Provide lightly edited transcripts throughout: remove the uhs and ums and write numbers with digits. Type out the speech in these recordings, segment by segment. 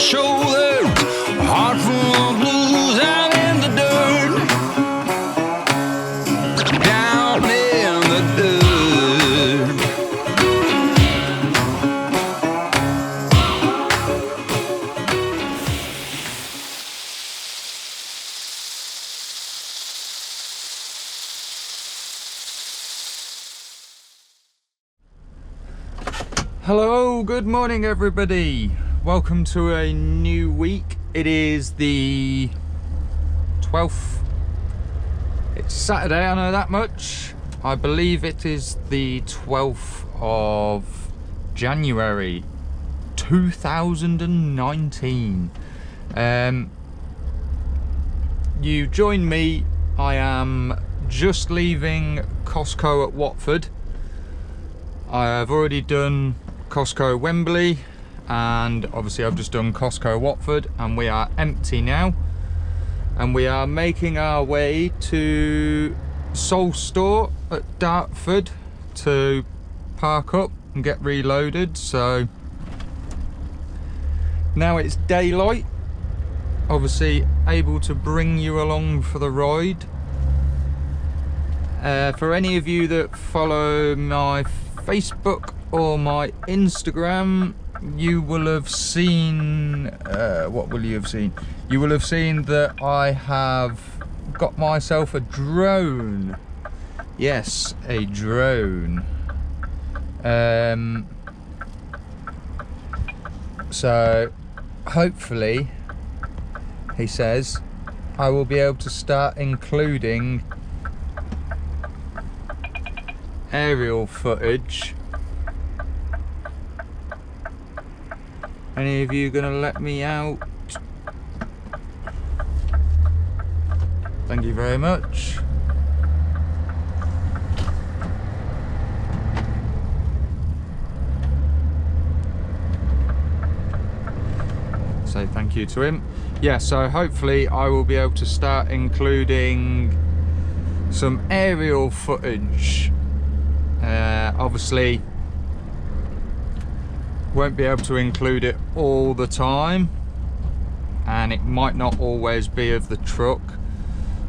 shoulder, heart full of blues out in the dirt, down in the dirt. Hello, good morning everybody. Welcome to a new week. It is the 12th. It's Saturday, I know that much. I believe it is the 12th of January 2019. You join me. I am just leaving Costco at Watford. I have already done Costco Wembley, and obviously I've just done Costco Watford, and we are empty now, and we are making our way to Soul Store at Dartford to park up and get reloaded. So now it's daylight, obviously able to bring you along for the ride. For any of you that follow my Facebook or my Instagram, you will have seen, what will you have seen? You will have seen that I have got myself a drone. Yes, a drone. So hopefully, he says, I will be able to start including aerial footage. Any of you gonna let me out? Thank you very much. Say thank you to him. Yeah, so hopefully I will be able to start including some aerial footage. Obviously won't be able to include it all the time, and it might not always be of the truck,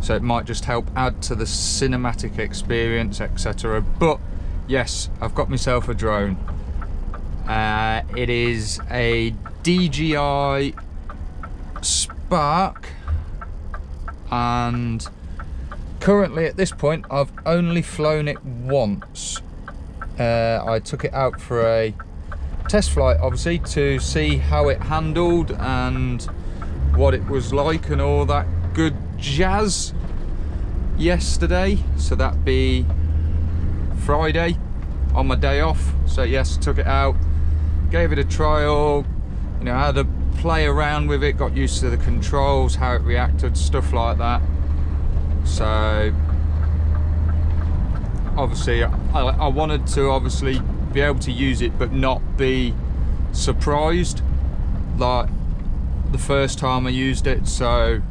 so it might just help add to the cinematic experience, etc. But yes, I've got myself a drone. It is a DJI Spark, and currently at this point I've only flown it once. I took it out for a test flight, obviously, to see how it handled and what it was like and all that good jazz yesterday. So that'd be Friday on my day off. So yes, took it out, gave it a trial, you know, had to play around with it, got used to the controls, how it reacted, stuff like that. So obviously I wanted to obviously be able to use it but not be surprised like the first time I used it. So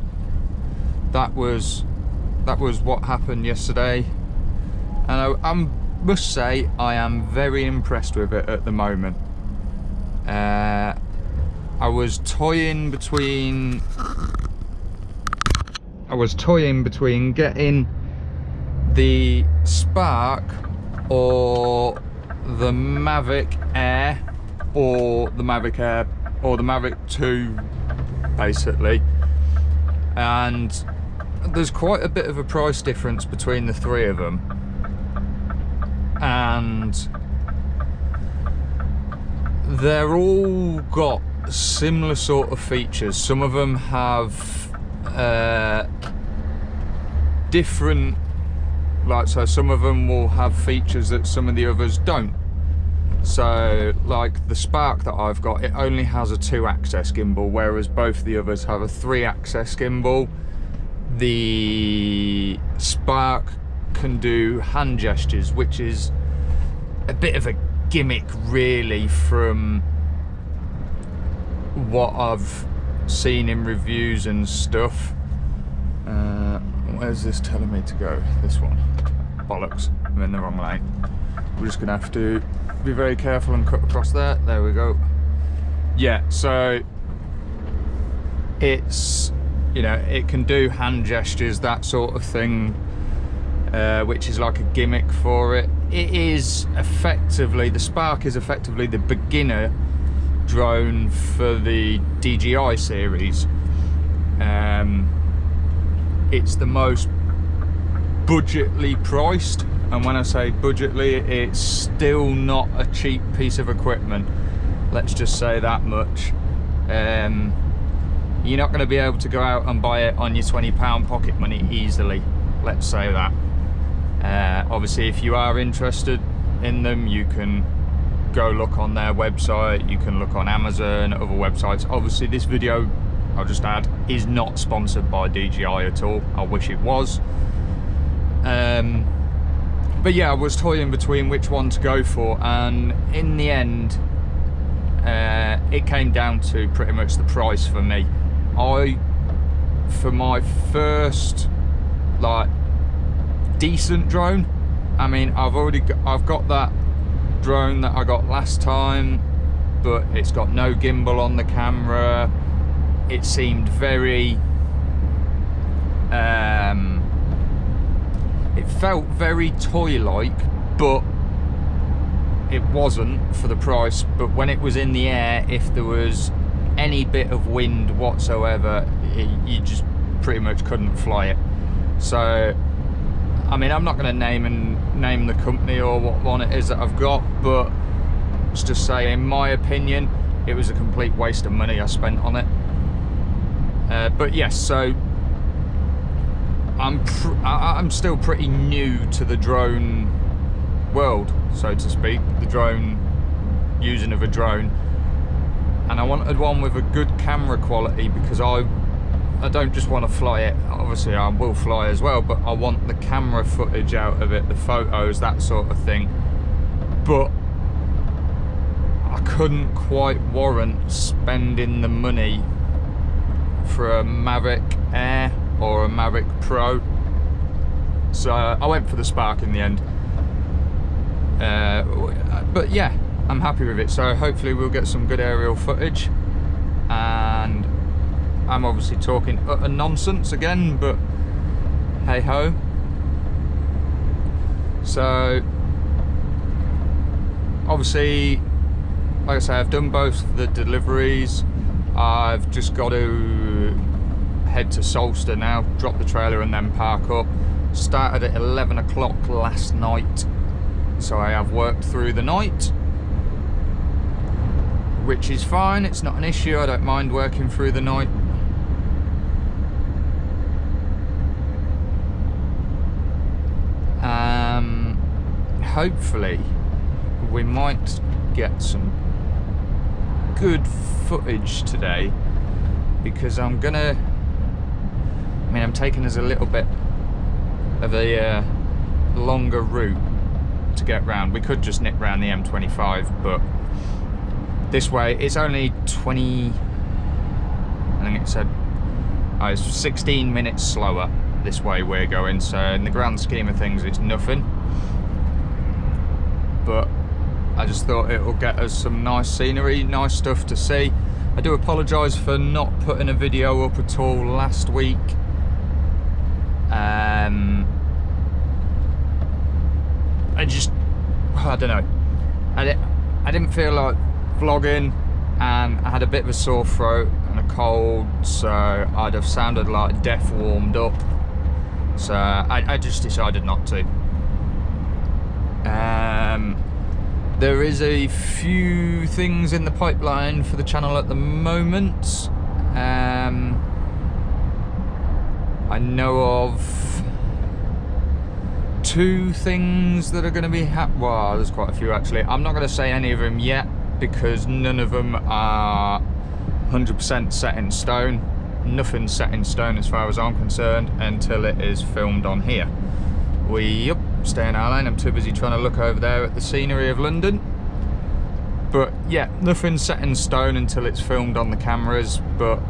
that was what happened yesterday, and I must say I am very impressed with it at the moment. I was toying between getting the Spark or the Mavic Air, or the Mavic Air or the Mavic 2 basically, and there's quite a bit of a price difference between the three of them, and they're all got similar sort of features. Some of them have different, like, so some of them will have features that some of the others don't. So like the Spark that I've got, it only has a 2-axis gimbal, whereas both the others have a 3-axis gimbal. The Spark can do hand gestures, which is a bit of a gimmick really from what I've seen in reviews and stuff. Where's this telling me to go? This one. Bollocks, I'm in the wrong lane. We're just gonna have to be very careful and cut across there. There we go. Yeah, so It's, you know, it can do hand gestures, that sort of thing, which is like a gimmick for it. It is effectively, the Spark is effectively the beginner drone for the DJI series. It's the most budgetly priced, and when I say budgetly, it's still not a cheap piece of equipment, let's just say that much. You're not going to be able to go out and buy it on your £20 pocket money easily, let's say that. Obviously, if you are interested in them, you can go look on their website, you can look on Amazon, other websites. Obviously, this video, I'll just add, is not sponsored by DJI at all. I wish it was. But yeah, I was toying between which one to go for, and in the end, it came down to pretty much the price for me. For my first, like, decent drone, I mean, I've got that drone that I got last time, but it's got no gimbal on the camera. It seemed very it felt very toy-like, but it wasn't for the price. But when it was in the air, if there was any bit of wind whatsoever, you just pretty much couldn't fly it. So I mean, I'm not going to name the company or what one it is that I've got, but let's just say, in my opinion, it was a complete waste of money I spent on it. But yes, so I'm still pretty new to the drone world, so to speak, the drone using of a drone, and I wanted one with a good camera quality, because I don't just want to fly it. Obviously I will fly as well, but I want the camera footage out of it, the photos, that sort of thing. But I couldn't quite warrant spending the money for a Mavic Air or a Mavic Pro, so I went for the Spark in the end. But yeah, I'm happy with it, so hopefully we'll get some good aerial footage. And I'm obviously talking utter nonsense again, but hey ho. So obviously, like I say, I've done both the deliveries. I've just got to head to Solster now, drop the trailer and then park up. Started at 11 o'clock last night, so I have worked through the night, which is fine. It's not an issue. I don't mind working through the night. Hopefully we might get some good footage today, because I'm taking us a little bit of a longer route to get round. We could just nip round the M25, but this way it's only 20, I think it said, it's 16 minutes slower this way we're going, so in the grand scheme of things it's nothing. But I just thought it will get us some nice scenery, nice stuff to see. I do apologise for not putting a video up at all last week. I don't know. I didn't feel like vlogging, and I had a bit of a sore throat and a cold, so I'd have sounded like death warmed up. So I just decided not to. There is a few things in the pipeline for the channel at the moment. I know of 2 things that are going to be well, there's quite a few actually. I'm not going to say any of them yet, because none of them are 100% set in stone. Nothing's set in stone as far as I'm concerned until it is filmed on here. Stay in our lane. I'm too busy trying to look over there at the scenery of London. But yeah, nothing's set in stone until it's filmed on the cameras. But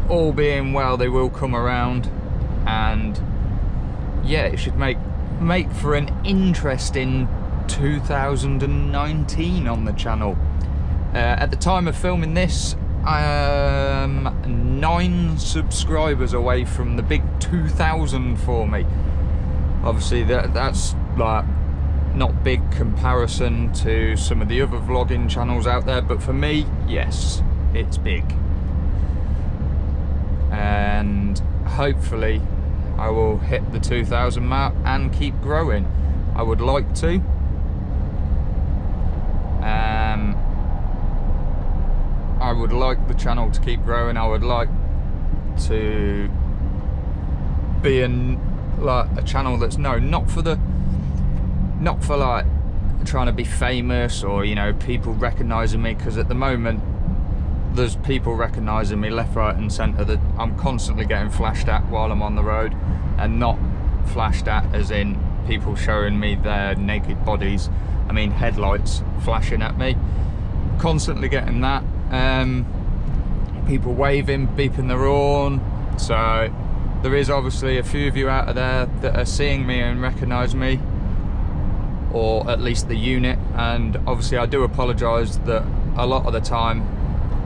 all being well, they will come around, and yeah, it should make for an interesting 2019 on the channel. At the time of filming this, I am 9 subscribers away from the big 2,000 for me. Obviously that's like not big comparison to some of the other vlogging channels out there, but for me, yes, it's big. And hopefully I will hit the 2,000 mark and keep growing. I would like to. I would like the channel to keep growing. I would like to be in like a channel that's not for like trying to be famous or, you know, people recognizing me, because at the moment there's people recognizing me left, right and center that I'm constantly getting flashed at while I'm on the road, and not flashed at as in people showing me their naked bodies. I mean headlights flashing at me, constantly getting that. People waving, beeping their horn. So there is obviously a few of you out there that are seeing me and recognise me, or at least the unit, and obviously I do apologise that a lot of the time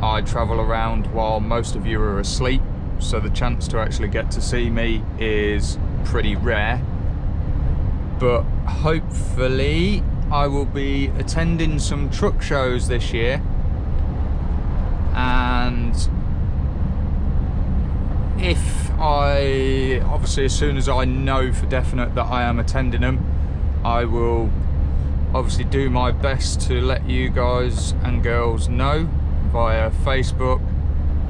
I travel around while most of you are asleep, so the chance to actually get to see me is pretty rare. But hopefully I will be attending some truck shows this year, and if I, obviously as soon as I know for definite that I am attending them, I will obviously do my best to let you guys and girls know via Facebook,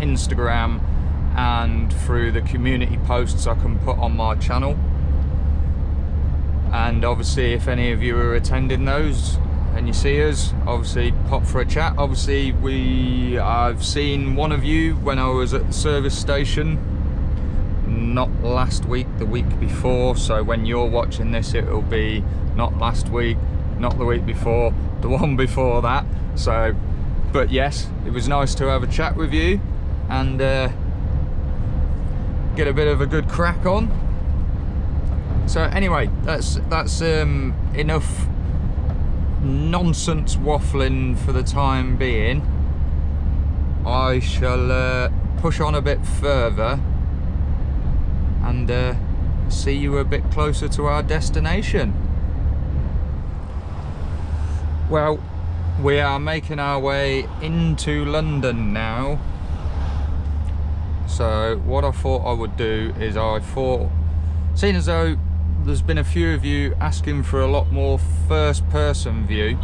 Instagram, and through the community posts I can put on my channel. And obviously if any of you are attending those and you see us, obviously pop for a chat. Obviously I've seen one of you when I was at the service station, not last week, the week before, so when you're watching this it'll be not last week, not the week before, the one before that. So, but yes, it was nice to have a chat with you and get a bit of a good crack on. So anyway, that's enough nonsense waffling for the time being. I shall push on a bit further and see you a bit closer to our destination. Well, we are making our way into London now. So what I thought I would do is, seeing as though there's been a few of you asking for a lot more first person view,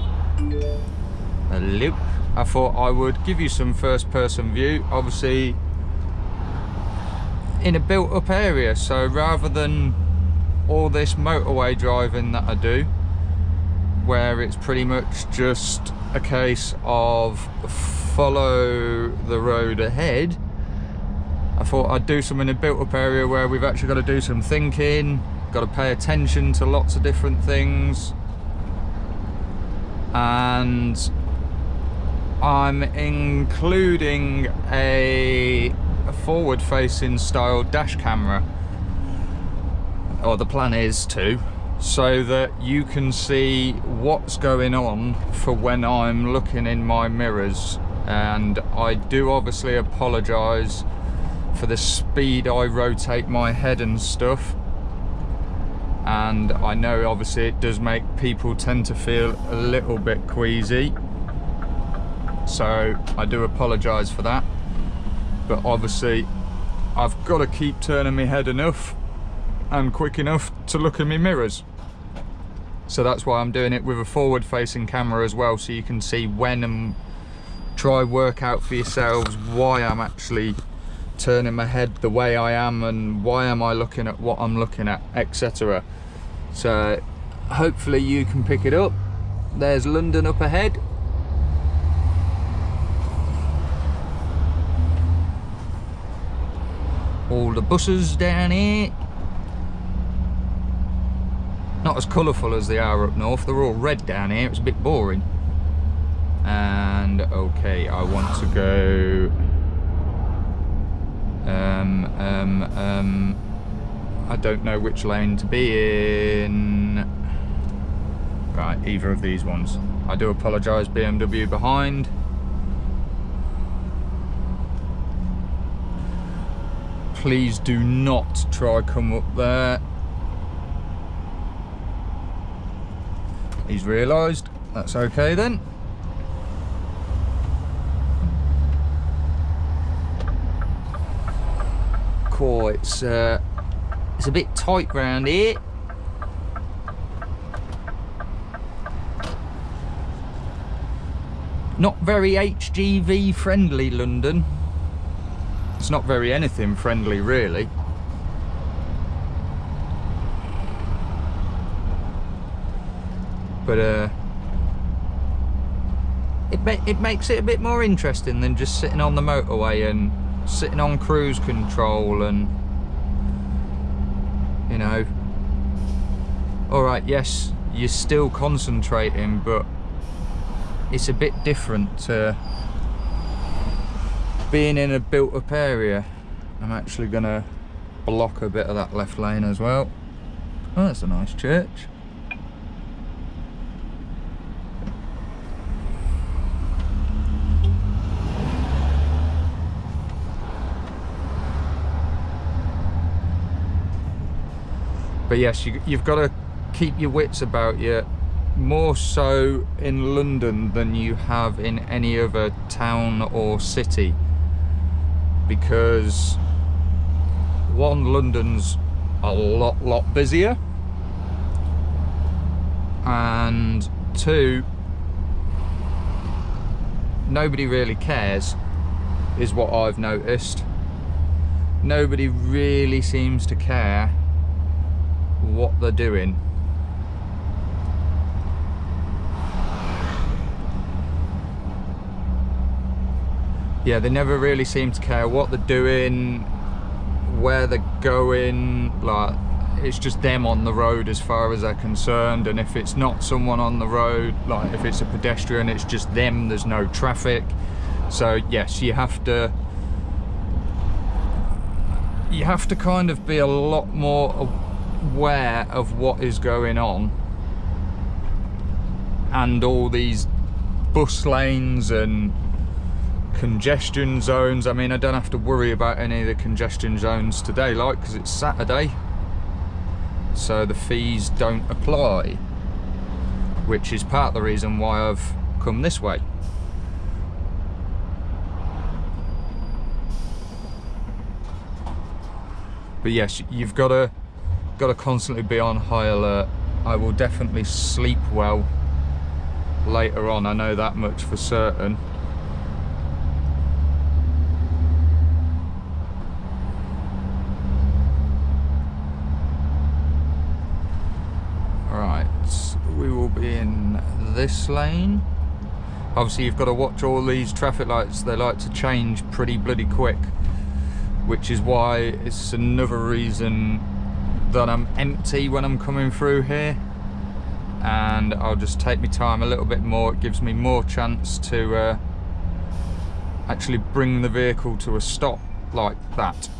I thought I would give you some first person view, obviously in a built up area. So rather than all this motorway driving that I do, where it's pretty much just a case of follow the road ahead, I thought I'd do some in a built up area where we've actually got to do some thinking, got to pay attention to lots of different things. And I'm including a forward facing style dash camera, or the plan is to, so that you can see what's going on for when I'm looking in my mirrors. And I do obviously apologise for the speed I rotate my head and stuff, and I know obviously it does make people tend to feel a little bit queasy, so I do apologise for that. But obviously I've got to keep turning my head enough and quick enough to look in my mirrors, so that's why I'm doing it with a forward facing camera as well, so you can see when, and try work out for yourselves why I'm actually turning my head the way I am and why am I looking at what I'm looking at, etc. So hopefully you can pick it up. There's London up ahead. All the buses down here, not as colourful as they are up north. They're all red down here, it's a bit boring. And okay, I want to go I don't know which lane to be in. Right, either of these ones. I do apologise, BMW behind. Please do not try come up there. He's realised. That's okay then. Cool, it's a bit tight round here. Not very HGV friendly, London. It's not very anything friendly, really. But it makes it a bit more interesting than just sitting on the motorway and sitting on cruise control and, you know, all right, yes, you're still concentrating, but it's a bit different to being in a built up area. I'm actually gonna block a bit of that left lane as well. Oh, that's a nice church. But yes, you've got to keep your wits about you, more so in London than you have in any other town or city, because one, London's a lot busier, and two, nobody really cares, is what I've noticed. Nobody really seems to care what they're doing. Yeah, they never really seem to care what they're doing, where they're going. Like, it's just them on the road as far as they're concerned, and if it's not someone on the road, like if it's a pedestrian, it's just them, there's no traffic. So yes, you have to kind of be a lot more aware of what is going on, and all these bus lanes and congestion zones. I mean, I don't have to worry about any of the congestion zones today, like, because it's Saturday, so the fees don't apply, which is part of the reason why I've come this way. But yes, you've got to constantly be on high alert. I will definitely sleep well later on, I know that much for certain. Right, we will be in this lane. Obviously you've got to watch all these traffic lights, they like to change pretty bloody quick, which is why it's another reason that I'm empty when I'm coming through here, and I'll just take my time a little bit more. It gives me more chance to actually bring the vehicle to a stop like that.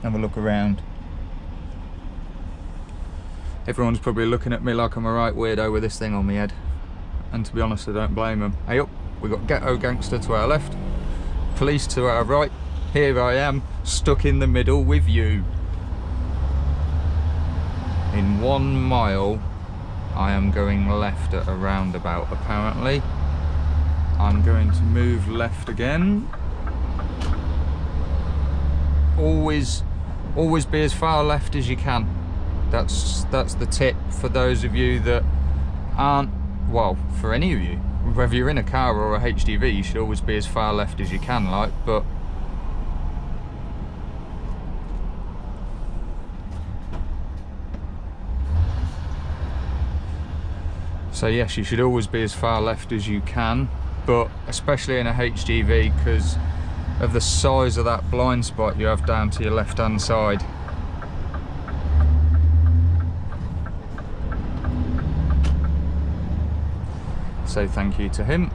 Have a look around. Everyone's probably looking at me like I'm a right weirdo with this thing on my head, and to be honest, I don't blame them. Hey up, we've got Ghetto Gangster to our left, police to our right. Here I am, stuck in the middle with you. In 1 mile, I am going left at a roundabout, apparently. I'm going to move left again. Always be as far left as you can. That's the tip for those of you that aren't, well, for any of you, whether you're in a car or a HGV, you should always be as far left as you can, like, but so yes, you should always be as far left as you can, but especially in a HGV, because of the size of that blind spot you have down to your left hand side. So thank you to him.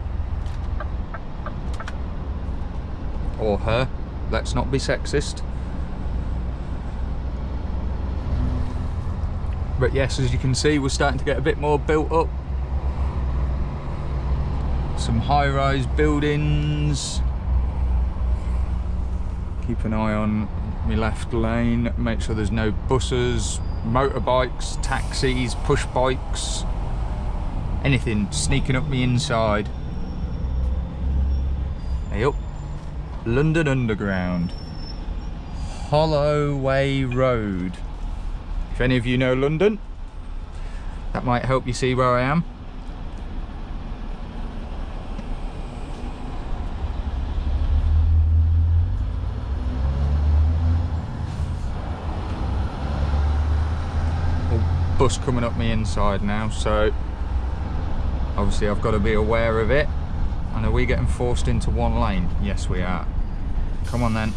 Or her, let's not be sexist. But yes, as you can see, we're starting to get a bit more built up. So some high-rise buildings. Keep an eye on my left lane, make sure there's no buses, motorbikes, taxis, push bikes, anything sneaking up me inside. Hey up, London Underground, Holloway Road. If any of you know London, that might help you see where I am. Bus coming up me inside now, so obviously I've got to be aware of it. And are we getting forced into one lane? Yes, we are. Come on then.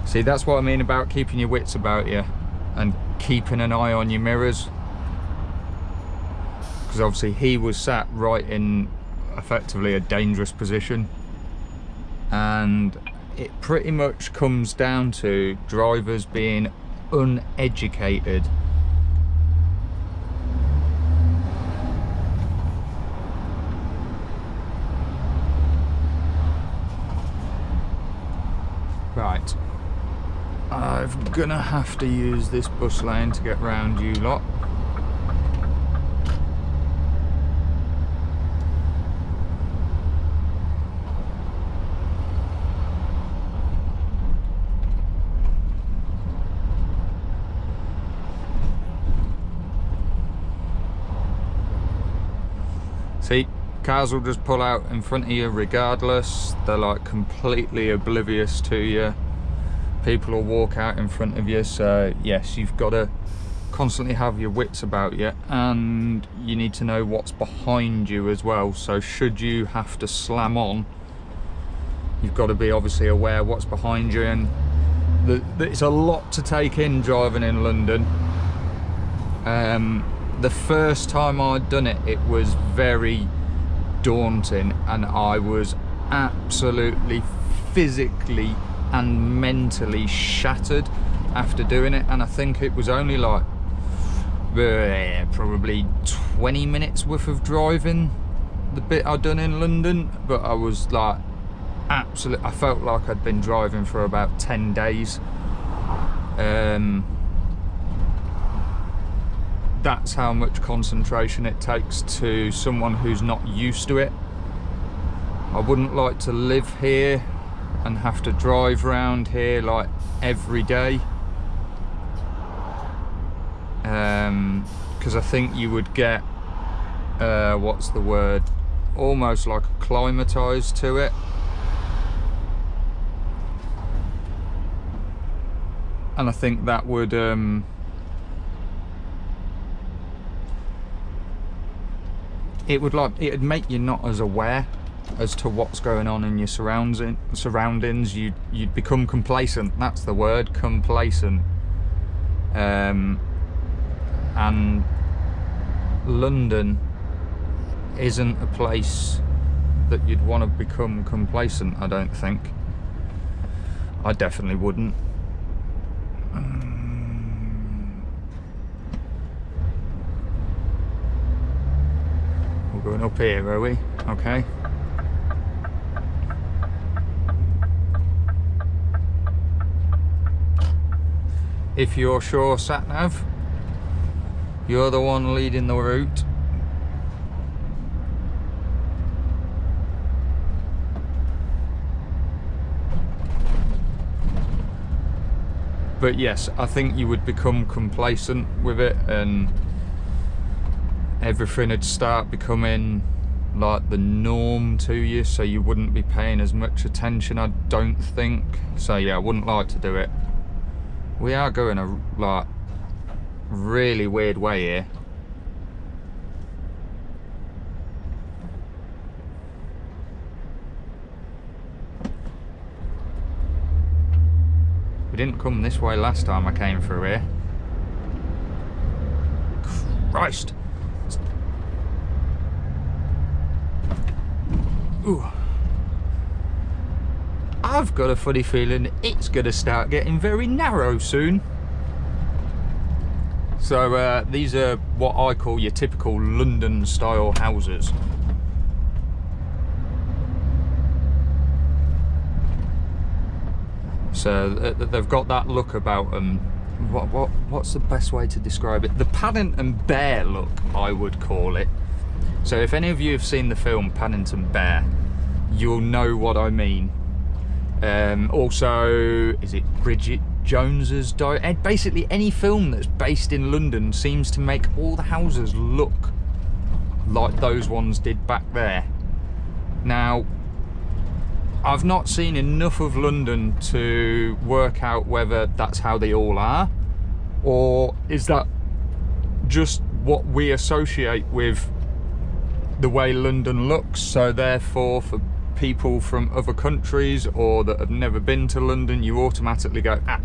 See, that's what I mean about keeping your wits about you and keeping an eye on your mirrors, because obviously he was sat right in effectively a dangerous position, and it pretty much comes down to drivers being uneducated. Right, I'm gonna have to use this bus lane to get round you lot. See, cars will just pull out in front of you regardless. They're like completely oblivious to you. People will walk out in front of you, so yes, you've got to constantly have your wits about you, and you need to know what's behind you as well. So should you have to slam on, you've got to be obviously aware what's behind you, and it's a lot to take in driving in London. The first time I'd done it, it was very daunting, and I was absolutely physically and mentally shattered after doing it. And I think it was only like probably 20 minutes worth of driving, the bit I'd done in London, but I was like absolutely, I felt like I'd been driving for about 10 days. That's how much concentration it takes to someone who's not used to it. I wouldn't like to live here and have to drive around here like every day, because I think you would get what's the word, almost like acclimatized to it. And I think that would it'd make you not as aware as to what's going on in your surroundings. You'd become complacent. That's the word, complacent. And London isn't a place that you'd want to become complacent, I don't think. I definitely wouldn't. We're going up here, are we? Okay. If you're sure, sat-nav, you're the one leading the route. But yes, I think you would become complacent with it, and everything would start becoming like the norm to you, so you wouldn't be paying as much attention, I don't think. So yeah, I wouldn't like to do it. We are going a like really weird way here. We didn't come this way last time I came through here. Christ! Ooh. I've got a funny feeling it's going to start getting very narrow soon. So these are what I call your typical London style houses. So they've got that look about them. What's the best way to describe it? The Paddington Bear look, I would call it. So if any of you have seen the film Paddington Bear, you'll know what I mean. Also, is it Bridget Jones's diary? Basically any film that's based in London seems to make all the houses look like those ones did back there. Now, I've not seen enough of London to work out whether that's how they all are, or is that just what we associate with the way London looks. So therefore, for people from other countries or that have never been to London, you automatically go, ah,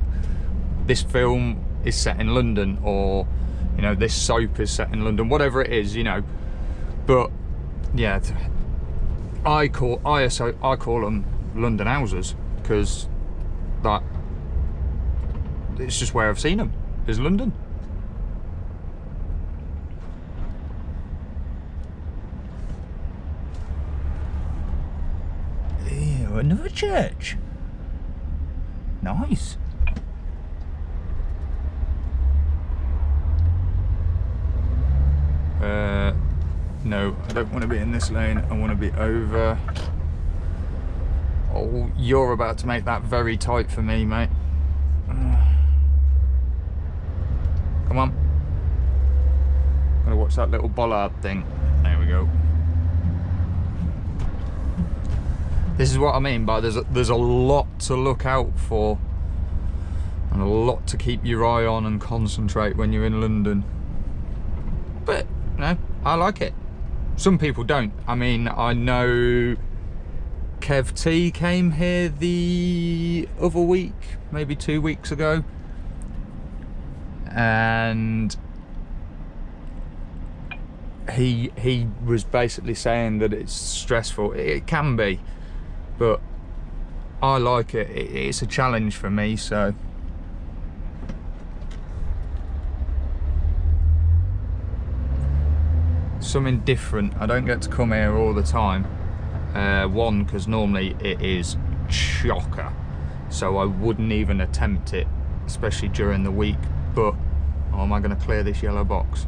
this film is set in London, or, you know, this soap is set in London, whatever it is, you know. But yeah, I call them London houses, because that it's just where I've seen them, is London. Ew, another church. Nice. No, I don't want to be in this lane. I want to be over. Oh, you're about to make that very tight for me, mate. Come on. I'm gonna watch that little bollard thing. There we go. This is what I mean by there's a lot to look out for, and a lot to keep your eye on and concentrate when you're in London. But, you know, I like it. Some people don't. I mean, I know Kev T came here the other week, maybe 2 weeks ago, and he was basically saying that it's stressful. It can be, but I like it. It's a challenge for me, so. Something different. I don't get to come here all the time. One, because normally it is chocker, so I wouldn't even attempt it, especially during the week. But oh, am I going to clear this yellow box?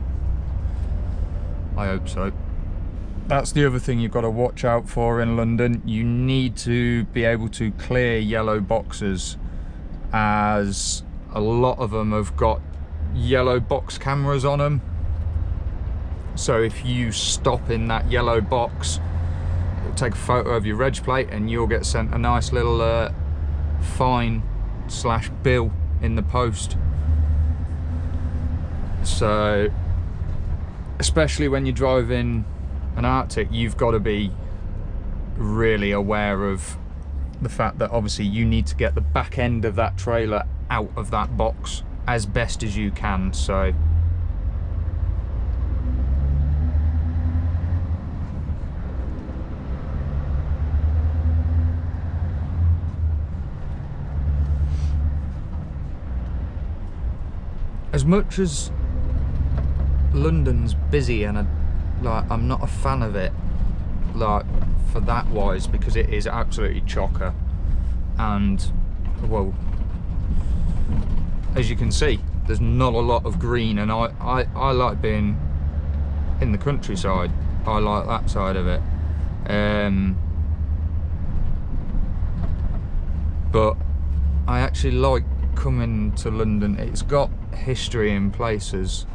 I hope so. That's the other thing you've got to watch out for in London. You need to be able to clear yellow boxes, as a lot of them have got yellow box cameras on them. So if you stop in that yellow box, it'll take a photo of your reg plate and you'll get sent a nice little fine / bill in the post. So especially when you're driving an Arctic, you've got to be really aware of the fact that obviously you need to get the back end of that trailer out of that box as best as you can. So as much as London's busy, and I'm not a fan of it, like, for that wise, because it is absolutely chocker, and well, as you can see, there's not a lot of green, and I like being in the countryside. I like that side of it. But I actually like coming to London. It's got history in places.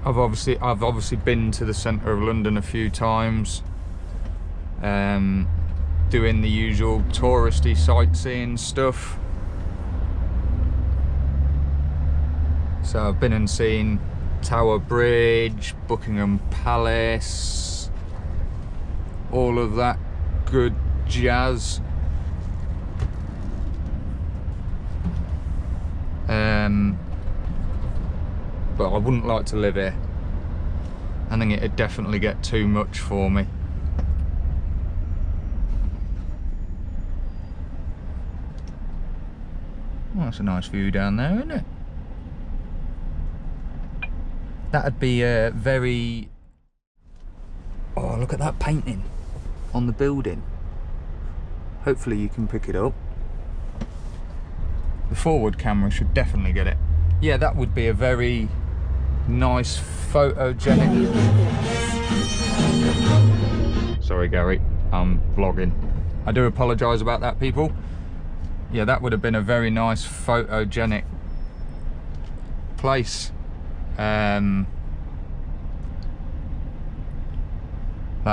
I've obviously been to the centre of London a few times, doing the usual touristy sightseeing stuff. So I've been and seen Tower Bridge, Buckingham Palace, all of that good jazz. But I wouldn't like to live here. I think it'd definitely get too much for me. Well, that's a nice view down there, isn't it? That'd be a very... Oh, look at that painting on the building. Hopefully you can pick it up. The forward camera should definitely get it. Yeah, that would be a very nice photogenic... Sorry Gary, I'm vlogging. I do apologise about that, people. Yeah, that would have been a very nice photogenic place. Like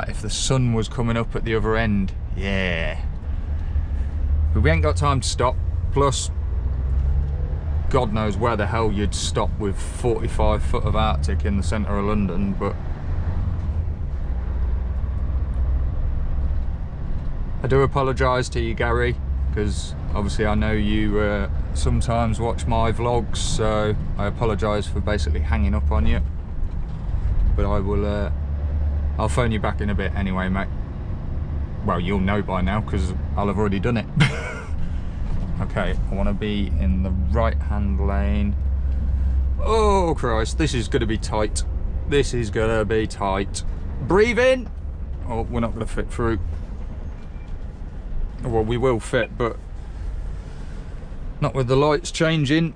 if the sun was coming up at the other end. Yeah. But we ain't got time to stop. Plus, God knows where the hell you'd stop with 45 foot of Arctic in the centre of London, but I do apologise to you, Gary, because obviously I know you sometimes watch my vlogs, so I apologise for basically hanging up on you. But I will, I'll phone you back in a bit anyway, mate. Well, you'll know by now, because I'll have already done it. Okay, I want to be in the right-hand lane. Oh, Christ, this is going to be tight. This is going to be tight. Breathe in. Oh, we're not going to fit through. Well, we will fit, but not with the lights changing.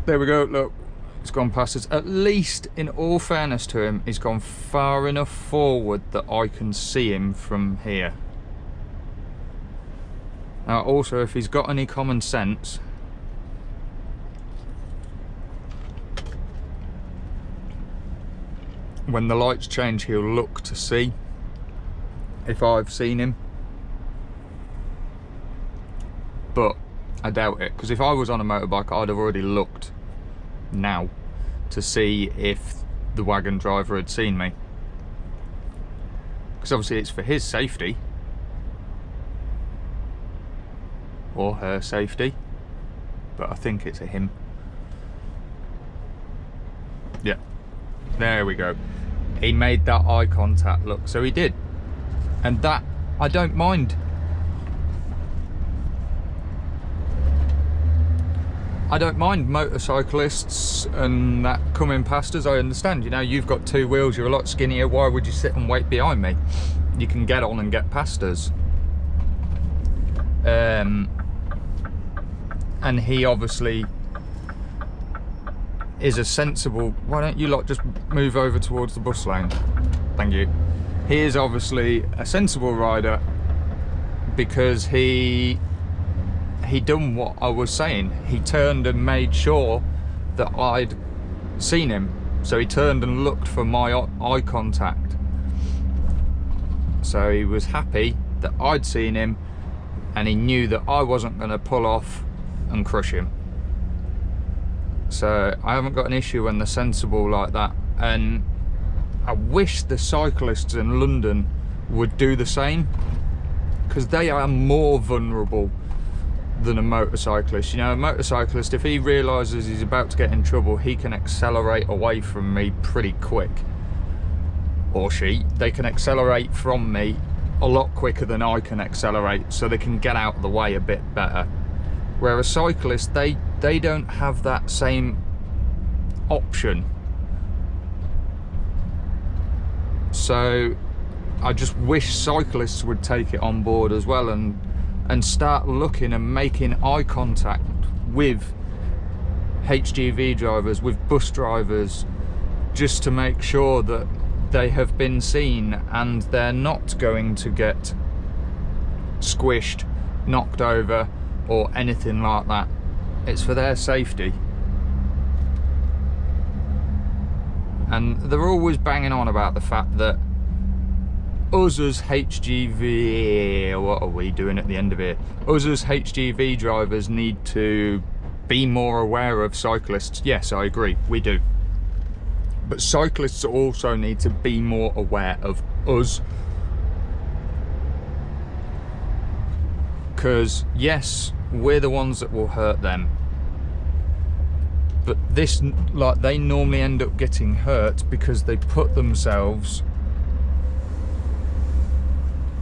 There we go, look. It's gone past us. At least, in all fairness to him, he's gone far enough forward that I can see him from here. Now also, if he's got any common sense, when the lights change, he'll look to see if I've seen him. But I doubt it, because if I was on a motorbike, I'd have already looked now to see if the wagon driver had seen me, because obviously it's for his safety or her safety, but I think it's a him. Yeah, there we go. He made that eye contact, look, so he did, and that I don't mind. I don't mind motorcyclists and that coming past us. I understand, you know, you've got two wheels, you're a lot skinnier, why would you sit and wait behind me? You can get on and get past us. And he obviously is a sensible... Why don't you lot just move over towards the bus lane? Thank you. He is obviously a sensible rider because he done what I was saying. He turned and made sure that I'd seen him. So he turned and looked for my eye contact. So he was happy that I'd seen him, and he knew that I wasn't going to pull off and crush him. So I haven't got an issue when they're sensible like that. And I wish the cyclists in London would do the same, because they are more vulnerable than a motorcyclist. You know, a motorcyclist, if he realises he's about to get in trouble, he can accelerate away from me pretty quick. Or she. They can accelerate from me a lot quicker than I can accelerate, so they can get out of the way a bit better. Whereas cyclists, they don't have that same option. So I just wish cyclists would take it on board as well, and start looking and making eye contact with HGV drivers, with bus drivers, just to make sure that they have been seen and they're not going to get squished, knocked over, or anything like that. It's for their safety. And they're always banging on about the fact that us as HGV, what are we doing at the end of it? Us as HGV drivers need to be more aware of cyclists. Yes, I agree, we do. But cyclists also need to be more aware of us. Because yes, we're the ones that will hurt them. But this, like, they normally end up getting hurt because they put themselves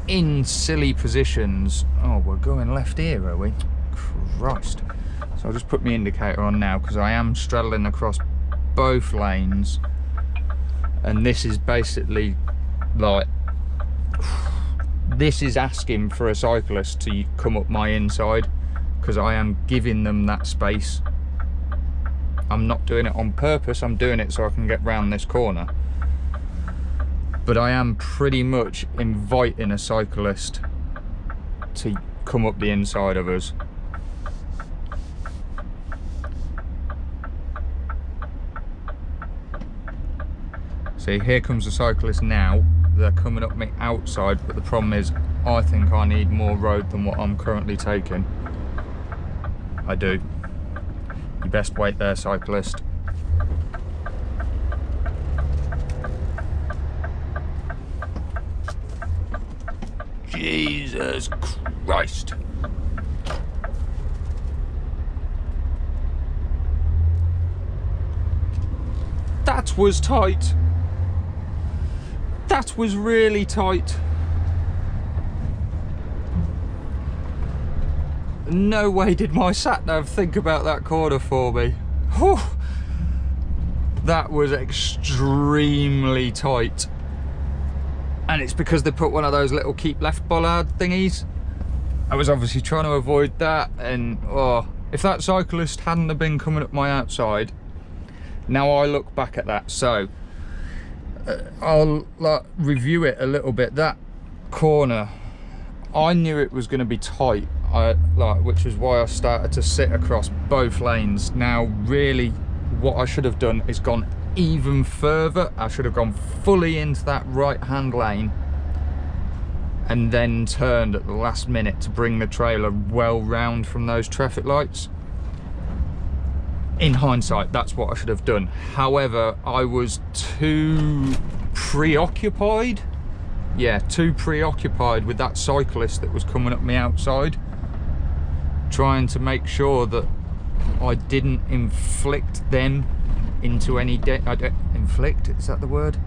in silly positions. Oh, we're going left here, are we? Christ. So I'll just put my indicator on now because I am straddling across both lanes, and this is basically like, this is asking for a cyclist to come up my inside because I am giving them that space. I'm not doing it on purpose, I'm doing it so I can get round this corner. But I am pretty much inviting a cyclist to come up the inside of us. See, here comes the cyclist now. They're coming up me outside, but the problem is I think I need more road than what I'm currently taking. I do. You best wait there, cyclist. Jesus Christ. That was tight. That was really tight. No way did my sat-nav think about that corner for me. Whew. That was extremely tight. And it's because they put one of those little keep left bollard thingies. I was obviously trying to avoid that, and oh, if that cyclist hadn't have been coming up my outside, now I look back at that, so I'll review it a little bit. That corner, I knew it was going to be tight, which is why I started to sit across both lanes. Now really what I should have done is gone even further. I should have gone fully into that right hand lane and then turned at the last minute to bring the trailer well round from those traffic lights. In hindsight, that's what I should have done. However, I was too preoccupied. Yeah, too preoccupied with that cyclist that was coming up me outside, trying to make sure that I didn't inflict them into any inflict, is that the word?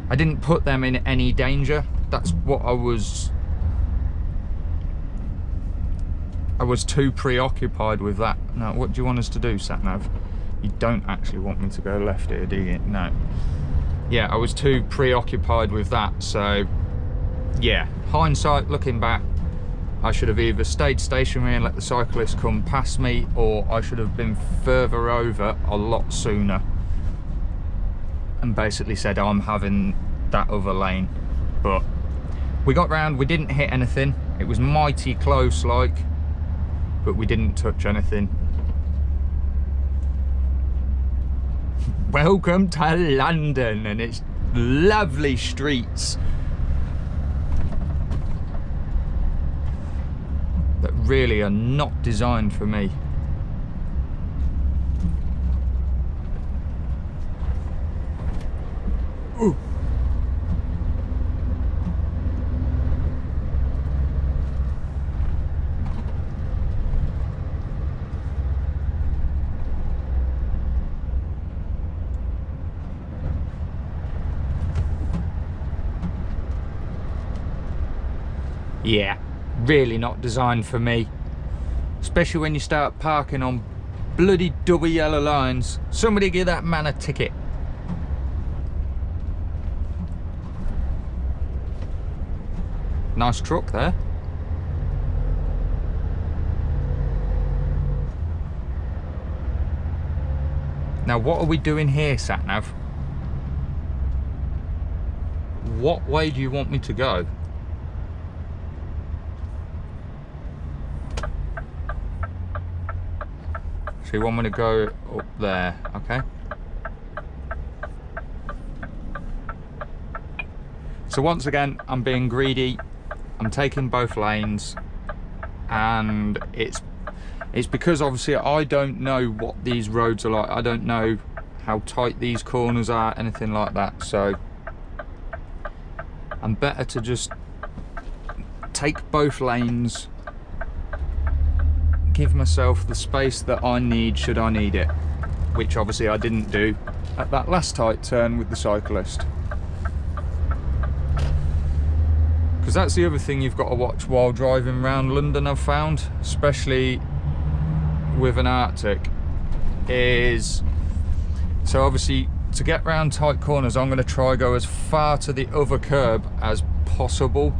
I didn't put them in any danger. That's what I was too preoccupied with that. Now, what do you want us to do, sat-nav? You don't actually want me to go left here, do you? No. Yeah, I was too preoccupied with that, so yeah, hindsight, looking back, I should have either stayed stationary and let the cyclist come past me, or I should have been further over a lot sooner and basically said, I'm having that other lane. But we got round, we didn't hit anything. It was mighty close, like, but we didn't touch anything. Welcome to London and its lovely streets that really are not designed for me. Ooh. Yeah, really not designed for me. Especially when you start parking on bloody double yellow lines. Somebody give that man a ticket. Nice truck there. Now what are we doing here, sat-nav? What way do you want me to go? So you want me to go up there, okay? So once again, I'm being greedy. I'm taking both lanes, and it's because obviously I don't know what these roads are like. I don't know how tight these corners are, anything like that. So I'm better to just take both lanes, give myself the space that I need should I need it. which obviously I didn't do at that last tight turn with the cyclist. Because that's the other thing you've got to watch while driving around London, I've found, especially with an Arctic, is, so obviously to get round tight corners I'm going to try go as far to the other curb as possible,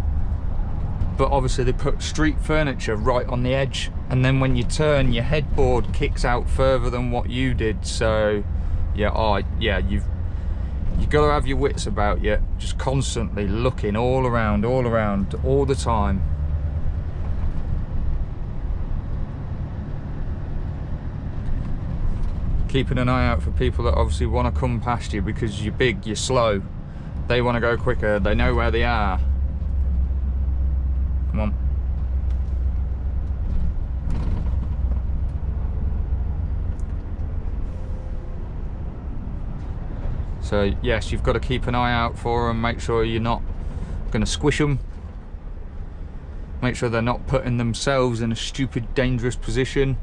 but obviously they put street furniture right on the edge, and then when you turn your headboard kicks out further than what you did. So yeah, you've got to have your wits about you, just constantly looking all around all the time. Keeping an eye out for people that obviously want to come past you because you're big, you're slow. They want to go quicker, they know where they are. Come on. So yes, you've got to keep an eye out for them, make sure you're not going to squish them. Make sure they're not putting themselves in a stupid, dangerous position.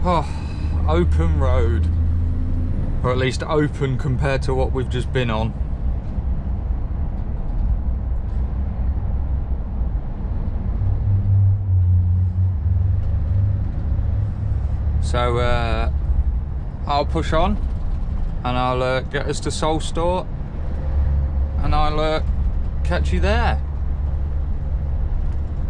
Oh, open road, or at least open compared to what we've just been on. So I'll push on and I'll get us to Soul Store, and I'll catch you there.